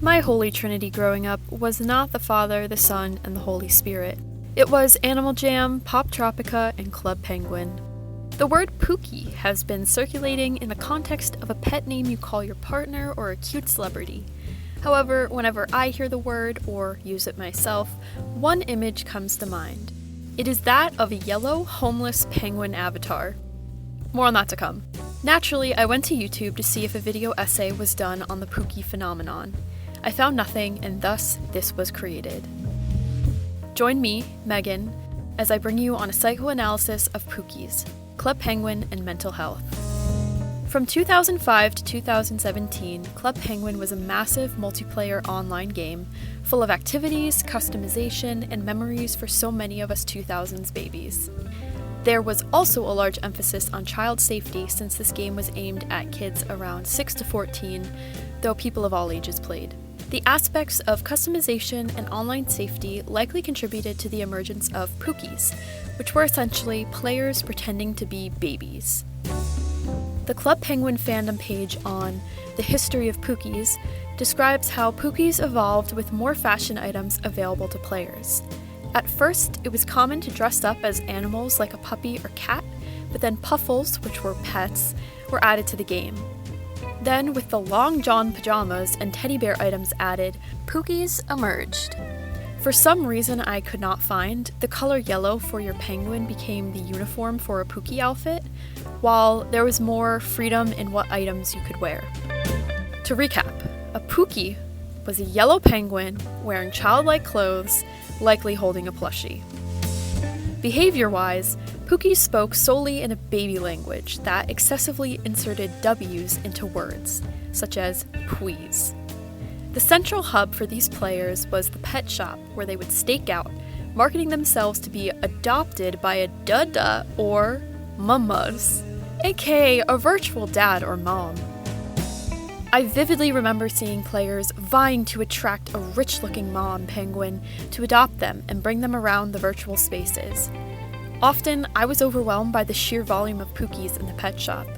My holy trinity growing up was not the Father, the Son, and the Holy Spirit. It was Animal Jam, Pop Tropica, and Club Penguin. The word pookie has been circulating in the context of a pet name you call your partner or a cute celebrity. However, whenever I hear the word or use it myself, one image comes to mind. It is that of a yellow, homeless penguin avatar. More on that to come. Naturally, I went to YouTube to see if a video essay was done on the pookie phenomenon. I found nothing, and thus this was created. Join me, Megan, as I bring you on a psychoanalysis of pookies, Club Penguin, and mental health. From 2005 to 2017, Club Penguin was a massive multiplayer online game full of activities, customization, and memories for so many of us 2000s babies. There was also a large emphasis on child safety since this game was aimed at kids around 6 to 14, though people of all ages played. The aspects of customization and online safety likely contributed to the emergence of pookies, which were essentially players pretending to be babies. The Club Penguin fandom page on the history of pookies describes how pookies evolved with more fashion items available to players. At first, it was common to dress up as animals like a puppy or cat, but then puffles, which were pets, were added to the game. Then, with the long john pajamas and teddy bear items added, pookies emerged. For some reason I could not find, the color yellow for your penguin became the uniform for a pookie outfit, while there was more freedom in what items you could wear. To recap, a pookie was a yellow penguin wearing childlike clothes, likely holding a plushie. Behavior-wise, pookies spoke solely in a baby language that excessively inserted W's into words, such as pooies. The central hub for these players was the pet shop, where they would stake out, marketing themselves to be adopted by a dada or mamas, aka a virtual dad or mom. I vividly remember seeing players vying to attract a rich-looking mom penguin to adopt them and bring them around the virtual spaces. Often, I was overwhelmed by the sheer volume of pookies in the pet shop.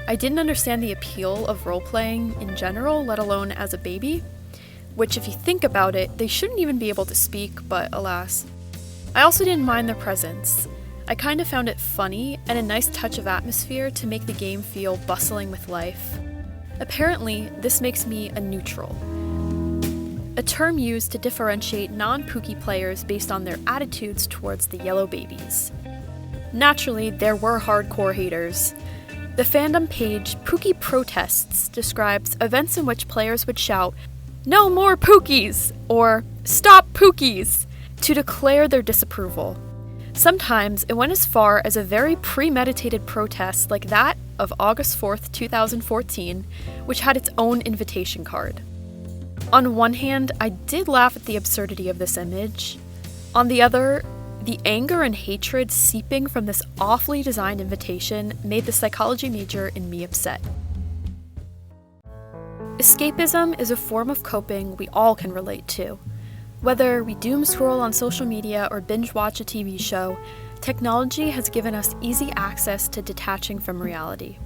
I didn't understand the appeal of role-playing in general, let alone as a baby, which if you think about it, they shouldn't even be able to speak, but alas. I also didn't mind their presence. I kind of found it funny and a nice touch of atmosphere to make the game feel bustling with life. Apparently, this makes me a neutral, a term used to differentiate non-pookie players based on their attitudes towards the yellow babies. Naturally, there were hardcore haters. The fandom page Pookie Protests describes events in which players would shout, "No more pookies!" or "Stop pookies!" to declare their disapproval. Sometimes it went as far as a very premeditated protest like that of August 4th, 2014, which had its own invitation card. On one hand, I did laugh at the absurdity of this image. On the other, the anger and hatred seeping from this awfully designed invitation made the psychology major in me upset. Escapism is a form of coping we all can relate to. Whether we doom scroll on social media or binge watch a TV show, technology has given us easy access to detaching from reality.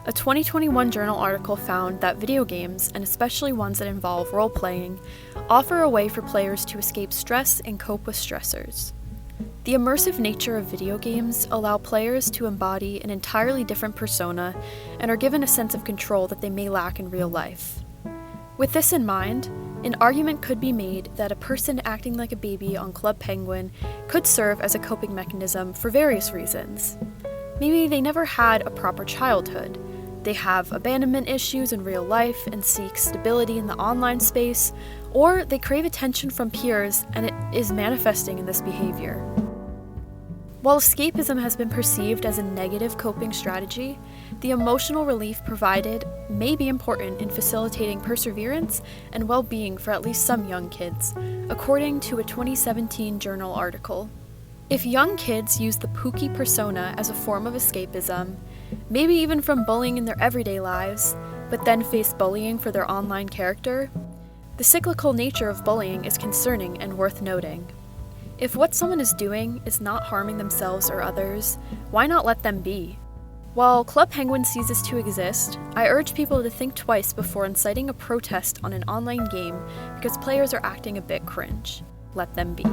A 2021 journal article found that video games, and especially ones that involve role-playing, offer a way for players to escape stress and cope with stressors. The immersive nature of video games allow players to embody an entirely different persona and are given a sense of control that they may lack in real life. With this in mind, an argument could be made that a person acting like a baby on Club Penguin could serve as a coping mechanism for various reasons. Maybe they never had a proper childhood. They have abandonment issues in real life and seek stability in the online space, or they crave attention from peers and it is manifesting in this behavior. While escapism has been perceived as a negative coping strategy, the emotional relief provided may be important in facilitating perseverance and well-being for at least some young kids, according to a 2017 journal article. If young kids use the pookie persona as a form of escapism, maybe even from bullying in their everyday lives, but then face bullying for their online character, the cyclical nature of bullying is concerning and worth noting. If what someone is doing is not harming themselves or others, why not let them be? While Club Penguin ceases to exist, I urge people to think twice before inciting a protest on an online game because players are acting a bit cringe. Let them be.